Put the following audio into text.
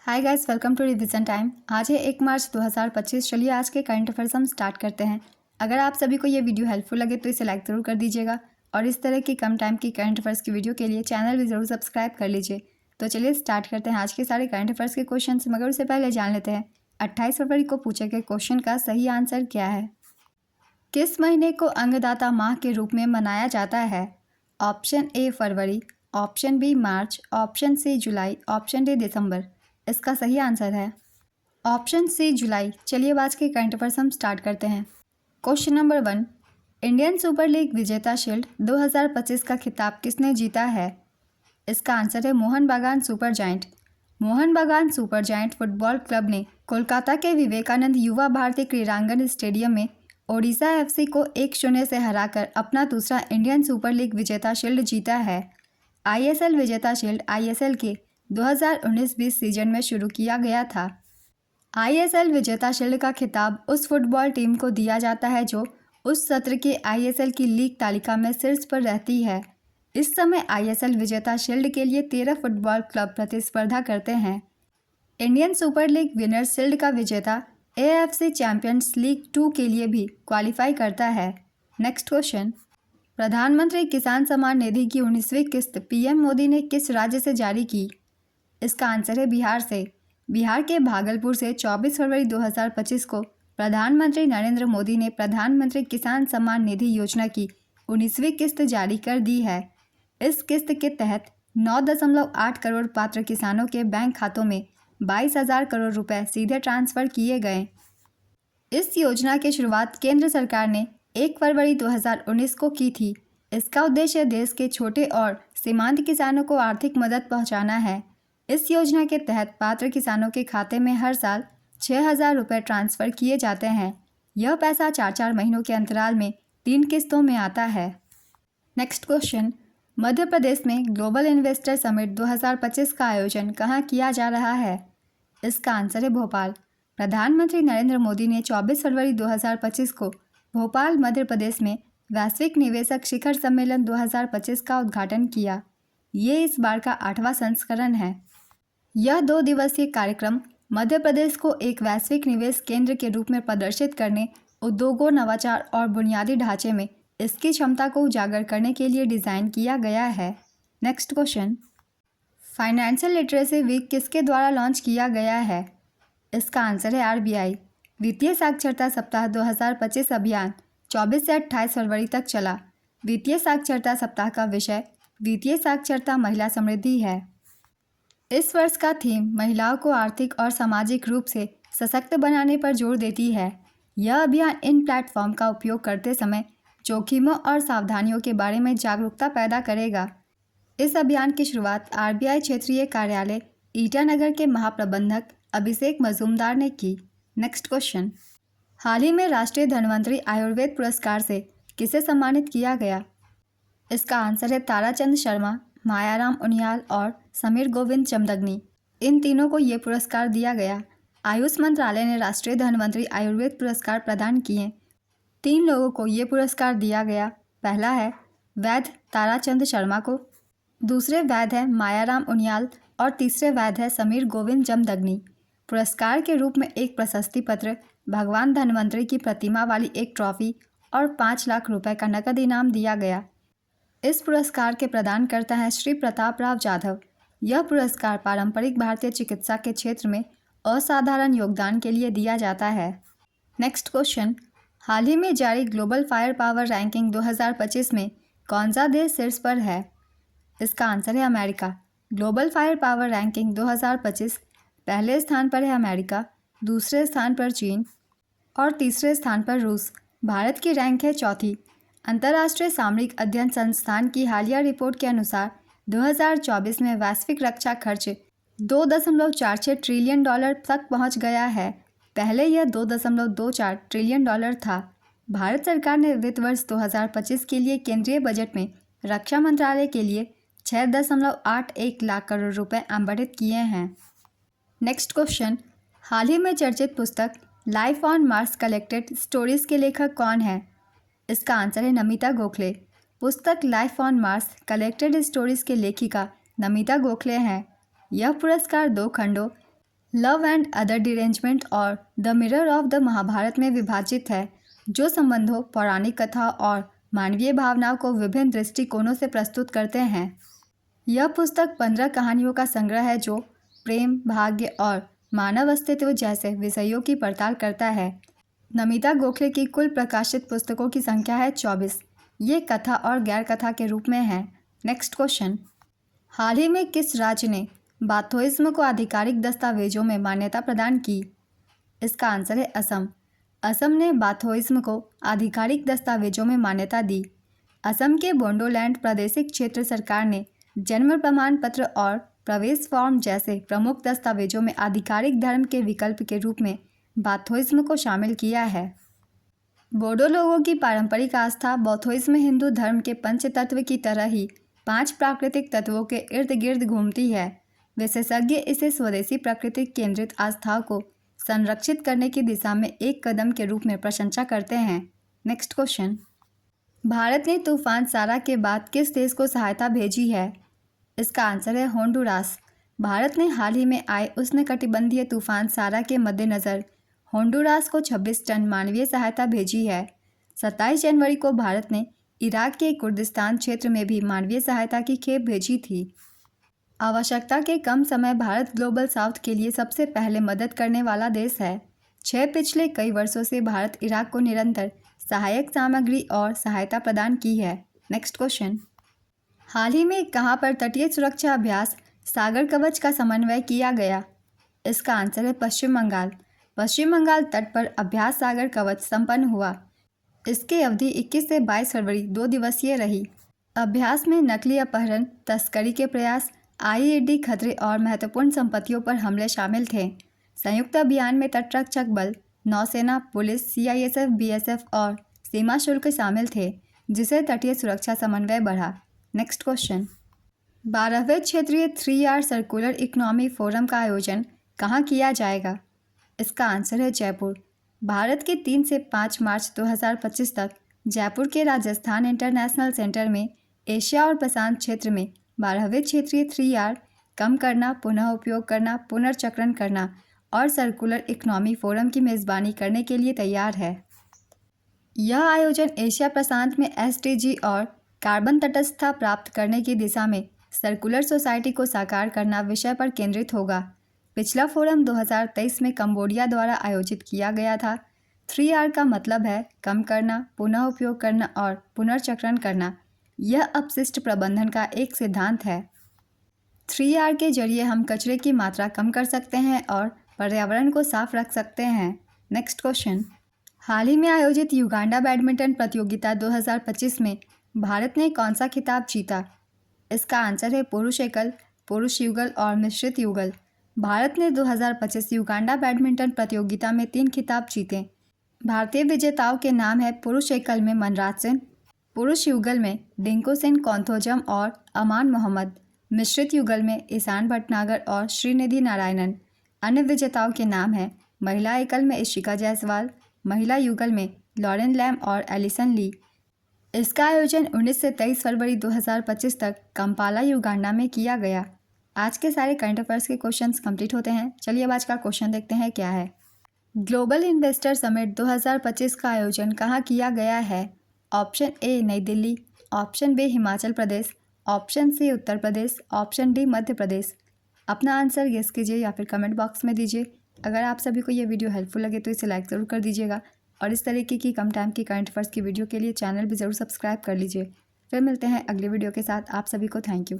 Hi guys, welcome to revision time. आज है 1 मार्च 2025। चलिए आज के करंट अफेयर्स हम स्टार्ट करते हैं। अगर आप सभी को ये वीडियो हेल्पफुल लगे तो इसे लाइक ज़रूर कर दीजिएगा और इस तरह की कम टाइम की करंट अफेयर्स की वीडियो के लिए चैनल भी ज़रूर सब्सक्राइब कर लीजिए। तो चलिए स्टार्ट करते हैं आज के सारे करंट अफेयर्स के क्वेश्चन, मगर उससे पहले जान लेते हैं 28 फरवरी को पूछे गए क्वेश्चन का सही आंसर क्या है। किस महीने को अंगदाता माह के रूप में मनाया जाता है? ऑप्शन ए फरवरी, ऑप्शन बी मार्च, ऑप्शन सी जुलाई, ऑप्शन डी दिसंबर। इसका सही आंसर है ऑप्शन सी जुलाई। चलिए आज के करंट अफेयर्स हम स्टार्ट करते हैं। Question number 1, Indian super league विजेता शील्ड 2025 का खिताब किसने जीता है? इसका आंसर है मोहन बागान सुपर जायंट। मोहन बागान सुपर जायंट फुटबॉल क्लब ने कोलकाता के विवेकानंद युवा भारती क्रीड़ांगन स्टेडियम में ओडिशा एफसी को 1-0 से हराकर अपना दूसरा इंडियन सुपर लीग विजेता शील्ड जीता है। आईएसएल विजेता शील्ड आईएसएल के 2019-20 सीजन में शुरू किया गया था। आईएसएल विजेता शील्ड का खिताब उस फुटबॉल टीम को दिया जाता है जो उस सत्र के आईएसएल की लीग तालिका में शीर्ष पर रहती है। इस समय आईएसएल विजेता शील्ड के लिए 13 फुटबॉल क्लब प्रतिस्पर्धा करते हैं। Indian super league winners shield का विजेता एएफसी चैंपियंस लीग 2 के लिए भी क्वालिफाई करता है। नेक्स्ट क्वेश्चन, प्रधानमंत्री किसान सम्मान निधि की 19वीं किस्त पीएम मोदी ने किस राज्य से जारी की? इसका आंसर है बिहार से। बिहार के भागलपुर से 24 फरवरी 2025 को प्रधानमंत्री नरेंद्र मोदी ने प्रधानमंत्री किसान सम्मान निधि योजना की 19वीं किस्त जारी कर दी है। इस किस्त के तहत 9.8 करोड़ पात्र किसानों के बैंक खातों में 22,000 करोड़ रुपए सीधे ट्रांसफर किए गए। इस योजना की शुरुआत केंद्र सरकार ने 1 फरवरी 2019 को की थी। इसका उद्देश्य देश के छोटे और सीमांत किसानों को आर्थिक मदद पहुंचाना है। इस योजना के तहत पात्र किसानों के खाते में हर साल 6,000 रुपये ट्रांसफ़र किए जाते हैं। यह पैसा 4-4 महीनों के अंतराल में 3 किस्तों में आता है। नेक्स्ट क्वेश्चन, मध्य प्रदेश में ग्लोबल इन्वेस्टर समिट 2025 का आयोजन कहाँ किया जा रहा है? इसका आंसर है भोपाल। प्रधानमंत्री नरेंद्र मोदी ने 24 फरवरी 2025 को भोपाल मध्य प्रदेश में वैश्विक निवेशक शिखर सम्मेलन 2025 का उद्घाटन किया। ये इस बार का 8वां संस्करण है। यह 2 दिवसीय कार्यक्रम मध्य प्रदेश को एक वैश्विक निवेश केंद्र के रूप में प्रदर्शित करने, उद्योगों, नवाचार और बुनियादी ढांचे में इसकी क्षमता को उजागर करने के लिए डिज़ाइन किया गया है। Next question, financial literacy week किसके द्वारा लॉन्च किया गया है? इसका आंसर है आरबीआई। वित्तीय साक्षरता सप्ताह 2025 अभियान 24 से 28 फरवरी तक चला। वित्तीय साक्षरता सप्ताह का विषय वित्तीय साक्षरता महिला समृद्धि है। इस वर्ष का थीम महिलाओं को आर्थिक और सामाजिक रूप से सशक्त बनाने पर जोर देती है। यह अभियान इन प्लेटफॉर्म का उपयोग करते समय जोखिमों और सावधानियों के बारे में जागरूकता पैदा करेगा। इस अभियान की शुरुआत आरबीआई क्षेत्रीय कार्यालय ईटानगर के महाप्रबंधक अभिषेक मजूमदार ने की। नेक्स्ट क्वेश्चन, हाल ही में राष्ट्रीय धन्वंतरी आयुर्वेद पुरस्कार से किसे सम्मानित किया गया? इसका आंसर है ताराचंद शर्मा, मायाराम उनियाल और समीर गोविंद चमदग्नि। इन तीनों को ये पुरस्कार दिया गया। आयुष मंत्रालय ने राष्ट्रीय धन्वंतरी आयुर्वेद पुरस्कार प्रदान किए। 3 लोगों को ये पुरस्कार दिया गया। पहला है वैद्य ताराचंद शर्मा को, दूसरे वैद्य है मायाराम उनियाल और तीसरे वैद्य है समीर गोविंद जमदग्नि। पुरस्कार के रूप में एक प्रशस्ति पत्र, भगवान धन्वंतरी की प्रतिमा वाली एक ट्रॉफी और 5 लाख रुपए का नकद इनाम दिया गया। इस पुरस्कार के प्रदानकर्ता हैं श्री प्रताप राव जाधव। यह पुरस्कार पारंपरिक भारतीय चिकित्सा के क्षेत्र में असाधारण योगदान के लिए दिया जाता है। नेक्स्ट क्वेश्चन, हाल ही में जारी ग्लोबल फायर पावर रैंकिंग 2025 में कौन सा देश शीर्ष पर है? इसका आंसर है America. Global fire power ranking 2025 पहले स्थान पर है अमेरिका, दूसरे स्थान पर चीन और तीसरे स्थान पर रूस। भारत की रैंक है चौथी। अंतर्राष्ट्रीय सामरिक अध्ययन संस्थान की हालिया रिपोर्ट के अनुसार 2024 में वैश्विक रक्षा खर्च $2.46 ट्रिलियन तक पहुंच गया है। पहले यह $2.24 ट्रिलियन था। भारत सरकार ने वित्त वर्ष 2025 के लिए केंद्रीय बजट में रक्षा मंत्रालय के लिए 6.81 लाख करोड़ रुपए आवंटित किए हैं। नेक्स्ट क्वेश्चन, हाल ही में चर्चित पुस्तक life on Mars collected stories के लेखक कौन है? इसका आंसर है नमिता गोखले। पुस्तक life on Mars collected stories के लेखिका नमिता गोखले हैं। यह पुरस्कार 2 खंडों लव एंड अदर डिरेंजमेंट और the mirror of the Mahabharata में विभाजित है, जो संबंधों, पौराणिक कथा और मानवीय भावनाओं को विभिन्न दृष्टिकोणों से प्रस्तुत करते हैं। यह पुस्तक 15 कहानियों का संग्रह है जो प्रेम, भाग्य और मानव अस्तित्व जैसे विषयों की पड़ताल करता है। नमिता गोखले की कुल प्रकाशित पुस्तकों की संख्या है 24। ये कथा और गैर कथा के रूप में है। नेक्स्ट क्वेश्चन, हाल ही में किस राज्य ने बाथोइज्म को आधिकारिक दस्तावेजों में मान्यता प्रदान की? इसका आंसर है असम। असम ने बाथोइज्म को आधिकारिक दस्तावेजों में मान्यता दी। असम के बोडोलैंड प्रादेशिक क्षेत्र सरकार ने जन्म प्रमाण पत्र और प्रवेश फॉर्म जैसे प्रमुख दस्तावेजों में आधिकारिक धर्म के विकल्प के रूप में बाथोइज्म को शामिल किया है। बोडो लोगों की पारंपरिक आस्था बौद्धोइज्म हिंदू धर्म के पंचतत्व की तरह ही 5 प्राकृतिक तत्वों के इर्द गिर्द घूमती है। विशेषज्ञ इसे स्वदेशी प्राकृतिक केंद्रित आस्थाओं को संरक्षित करने की दिशा में एक कदम के रूप में प्रशंसा करते हैं। नेक्स्ट क्वेश्चन, भारत ने तूफान सारा के बाद किस देश को सहायता भेजी है? इसका आंसर है होंडुरास। भारत ने हाल ही में आए उष्णकटिबंधीय तूफान सारा के मद्देनज़र होंडुरास को 26 टन मानवीय सहायता भेजी है। 27 जनवरी को भारत ने इराक के कुर्दिस्तान क्षेत्र में भी मानवीय सहायता की खेप भेजी थी। आवश्यकता के कम समय भारत ग्लोबल साउथ के लिए सबसे पहले मदद करने वाला देश है। पिछले कई वर्षों से भारत इराक को निरंतर सहायक सामग्री और सहायता प्रदान की है। नेक्स्ट क्वेश्चन, हाल ही में कहां पर तटीय सुरक्षा अभ्यास सागर कवच का समन्वय किया गया? इसका आंसर है पश्चिम बंगाल। पश्चिम बंगाल तट पर अभ्यास सागर कवच संपन्न हुआ। इसकी अवधि 21 से 22 फरवरी 2 दिवसीय रही। अभ्यास में नकली अपहरण, तस्करी के प्रयास, आईईडी खतरे और महत्वपूर्ण संपत्तियों पर हमले शामिल थे। संयुक्त अभियान में तटरक्षक बल, नौसेना, पुलिस, सीआईएसएफ, बीएसएफ और सीमा शुल्क शामिल थे, जिससे तटीय सुरक्षा समन्वय बढ़ा। नेक्स्ट क्वेश्चन, 12वें क्षेत्रीय 3R सर्कुलर इकोनॉमी फोरम का आयोजन कहाँ किया जाएगा? इसका आंसर है जयपुर। भारत के 3 से 5 मार्च 2025 तक जयपुर के राजस्थान इंटरनेशनल सेंटर में एशिया और प्रशांत क्षेत्र में 12वें क्षेत्रीय 3R कम करना, पुनः उपयोग करना, पुनर्चक्रण करना और सर्कुलर इकोनॉमी फोरम की मेज़बानी करने के लिए तैयार है। यह आयोजन एशिया प्रशांत में एसडीजी और कार्बन तटस्थता प्राप्त करने की दिशा में सर्कुलर सोसाइटी को साकार करना विषय पर केंद्रित होगा। पिछला फोरम 2023 में कंबोडिया द्वारा आयोजित किया गया था। 3R का मतलब है कम करना, पुनः उपयोग करना और पुनर्चक्रण करना। यह अपशिष्ट प्रबंधन का एक सिद्धांत है। 3R के जरिए हम कचरे की मात्रा कम कर सकते हैं और पर्यावरण को साफ रख सकते हैं। नेक्स्ट क्वेश्चन, हाल ही में आयोजित युगांडा बैडमिंटन प्रतियोगिता 2025 में भारत ने कौन सा खिताब जीता? इसका आंसर है पुरुष एकल, पुरुष युगल और मिश्रित युगल। भारत ने 2025 युगांडा बैडमिंटन प्रतियोगिता में 3 खिताब जीते। भारतीय विजेताओं के नाम है पुरुष एकल में मनराज सिंह, पुरुष युगल में डिंकोसेन कौंथोजम और अमान मोहम्मद, मिश्रित युगल में ईशान भटनागर और श्रीनिधि नारायणन। अन्य विजेताओं के नाम हैं महिला एकल में इशिका जायसवाल, महिला युगल में लॉरेन लैम और एलिसन ली। इसका आयोजन 19 से 23 फरवरी 2025 तक कंपाला युगांडा में किया गया। आज के सारे करंट अफेयर्स के क्वेश्चंस कंप्लीट होते हैं। चलिए अब आज का क्वेश्चन देखते हैं क्या है। ग्लोबल इन्वेस्टर समिट 2025 का आयोजन कहाँ किया गया है? ऑप्शन ए नई Delhi, option B Himachal Pradesh, option C Uttar Pradesh, option D Madhya Pradesh. अपना आंसर गेस कीजिए या फिर कमेंट बॉक्स में दीजिए। अगर आप सभी को ये वीडियो हेल्पफुल लगे तो इसे लाइक ज़रूर कर दीजिएगा और इस तरीके की कम टाइम की करंट अफेयर्स की वीडियो के लिए चैनल भी ज़रूर सब्सक्राइब कर लीजिए। फिर मिलते हैं अगली वीडियो के साथ। आप सभी को थैंक यू।